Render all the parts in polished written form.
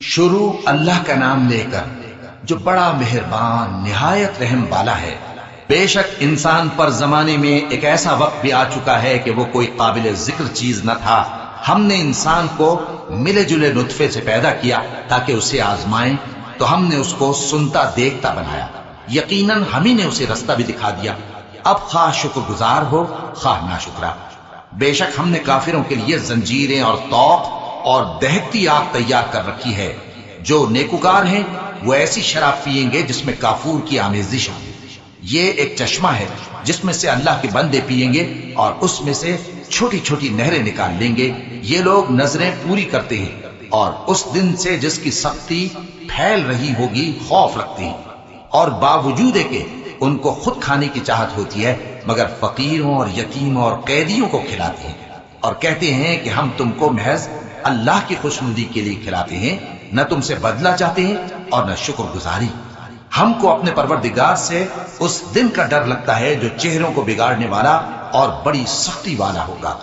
شروع اللہ کا نام لے کر جو بڑا مہربان نہایت رحم والا ہے۔ بے شک انسان پر زمانے میں ایک ایسا وقت بھی آ چکا ہے کہ وہ کوئی قابل ذکر چیز نہ تھا۔ ہم نے انسان کو ملے جلے نطفے سے پیدا کیا تاکہ اسے آزمائیں، تو ہم نے اس کو سنتا دیکھتا بنایا، یقیناً ہم ہی نے اسے رستہ بھی دکھا دیا۔ اب خواہ شکر گزار ہو خواہ ناشکرا۔ بے شک ہم نے کافروں کے لیے زنجیریں اور طوق اور دہکتی آگ تیار کر رکھی ہے۔ جو نیکوکار ہیں وہ ایسی شراب پئیں گے جس میں کافور کی آمیزش ہو۔ یہ ایک چشمہ ہے جس میں سے اللہ کے بندے پئیں گے اور اس میں سے چھوٹی چھوٹی نہریں نکال لیں گے۔ یہ لوگ نظریں پوری کرتے ہیں اور اس دن سے جس کی سختی پھیل رہی ہوگی خوف رکھتے ہیں، اور باوجود کہ ان کو خود کھانے کی چاہت ہوتی ہے مگر فقیروں اور یتیموں اور قیدیوں کو کھلاتے ہیں، اور کہتے ہیں کہ ہم تم کو محض اللہ کی خوشنودی کے لیے کھلاتے ہیں، نہ تم سے بدلہ چاہتے ہیں اور نہ شکر گزاری۔ ہم کو اپنے پروردگار سے اس دن کا ڈر لگتا ہے جو چہروں کو بگاڑنے والا اور بڑی سختی والا ہوگا۔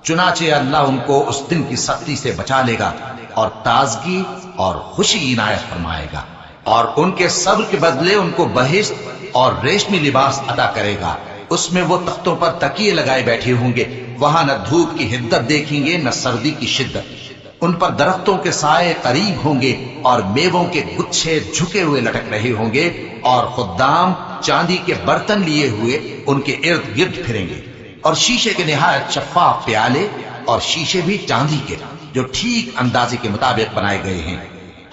چنانچہ اللہ ان کو اس دن کی سختی سے بچا لے گا اور تازگی اور خوشی عنایت فرمائے گا، اور ان کے صبر کے بدلے ان کو بہشت اور ریشمی لباس عطا کرے گا۔ اس میں وہ تختوں پر تکیے لگائے بیٹھے ہوں گے، وہاں نہ دھوپ کی حدت دیکھیں گے نہ سردی کی شدت۔ ان پر درختوں کے سائے قریب ہوں گے اور میووں کے گچھے جھکے ہوئے لٹک رہے ہوں گے، اور خدام چاندی کے برتن لیے ہوئے ان کے ارد گرد پھریں گے، اور شیشے کے نہایت شفاف پیالے، اور شیشے بھی چاندی کے جو ٹھیک اندازے کے مطابق بنائے گئے ہیں۔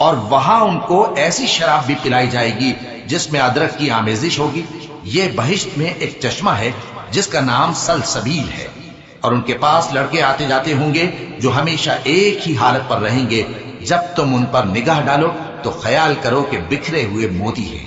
اور وہاں ان کو ایسی شراب بھی پلائی جائے گی جس میں ادرک کی آمیزش ہوگی۔ یہ بہشت میں ایک چشمہ ہے جس کا نام سلسبیل ہے، اور ان کے پاس لڑکے آتے جاتے ہوں گے جو ہمیشہ ایک ہی حالت پر رہیں گے۔ جب تم ان پر نگاہ ڈالو تو خیال کرو کہ بکھرے ہوئے موتی ہیں۔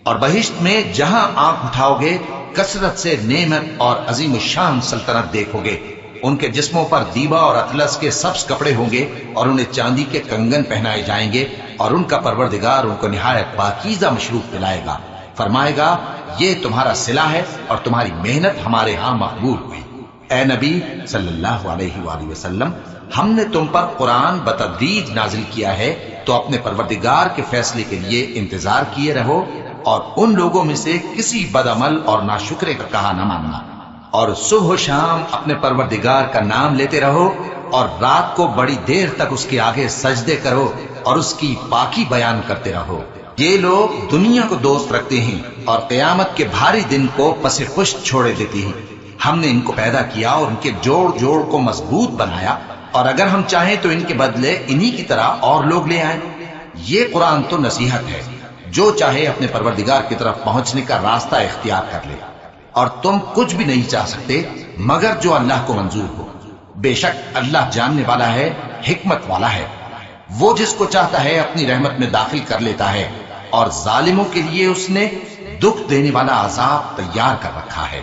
اور بہشت میں جہاں آنکھ اٹھاؤ گے کثرت سے نعمت اور عظیم الشان سلطنت دیکھو گے۔ ان کے جسموں پر دیبا اور اطلس کے سبز کپڑے ہوں گے، اور انہیں چاندی کے کنگن پہنائے جائیں گے، اور ان کا پروردگار ان کو نہایت پاکیزہ مشروب پلائے گا، فرمائے گا یہ تمہارا صلہ ہے اور تمہاری محنت ہمارے ہاں مقبول ہوئی۔ اے نبی صلی اللہ علیہ وآلہ وسلم، ہم نے تم پر قرآن بتدریج نازل کیا ہے، تو اپنے پروردگار کے فیصلے کے لیے انتظار کیے رہو، اور ان لوگوں میں سے کسی بدعمل اور ناشکرے کا کہا نہ ماننا، اور صبح و شام اپنے پروردگار کا نام لیتے رہو، اور رات کو بڑی دیر تک اس کے آگے سجدے کرو اور اس کی پاکی بیان کرتے رہو۔ یہ لوگ دنیا کو دوست رکھتے ہیں اور قیامت کے بھاری دن کو پس پشت چھوڑے دیتے ہیں۔ ہم نے ان کو پیدا کیا اور ان کے جوڑ جوڑ کو مضبوط بنایا، اور اگر ہم چاہیں تو ان کے بدلے انہی کی طرح اور لوگ لے آئیں۔ یہ قرآن تو نصیحت ہے، جو چاہے اپنے پروردگار کی طرف پہنچنے کا راستہ اختیار کر لے، اور تم کچھ بھی نہیں چاہ سکتے مگر جو اللہ کو منظور ہو۔ بے شک اللہ جاننے والا ہے، حکمت والا ہے۔ وہ جس کو چاہتا ہے اپنی رحمت میں داخل کر لیتا ہے، اور ظالموں کے لیے اس نے دکھ دینے والا عذاب تیار کر رکھا ہے۔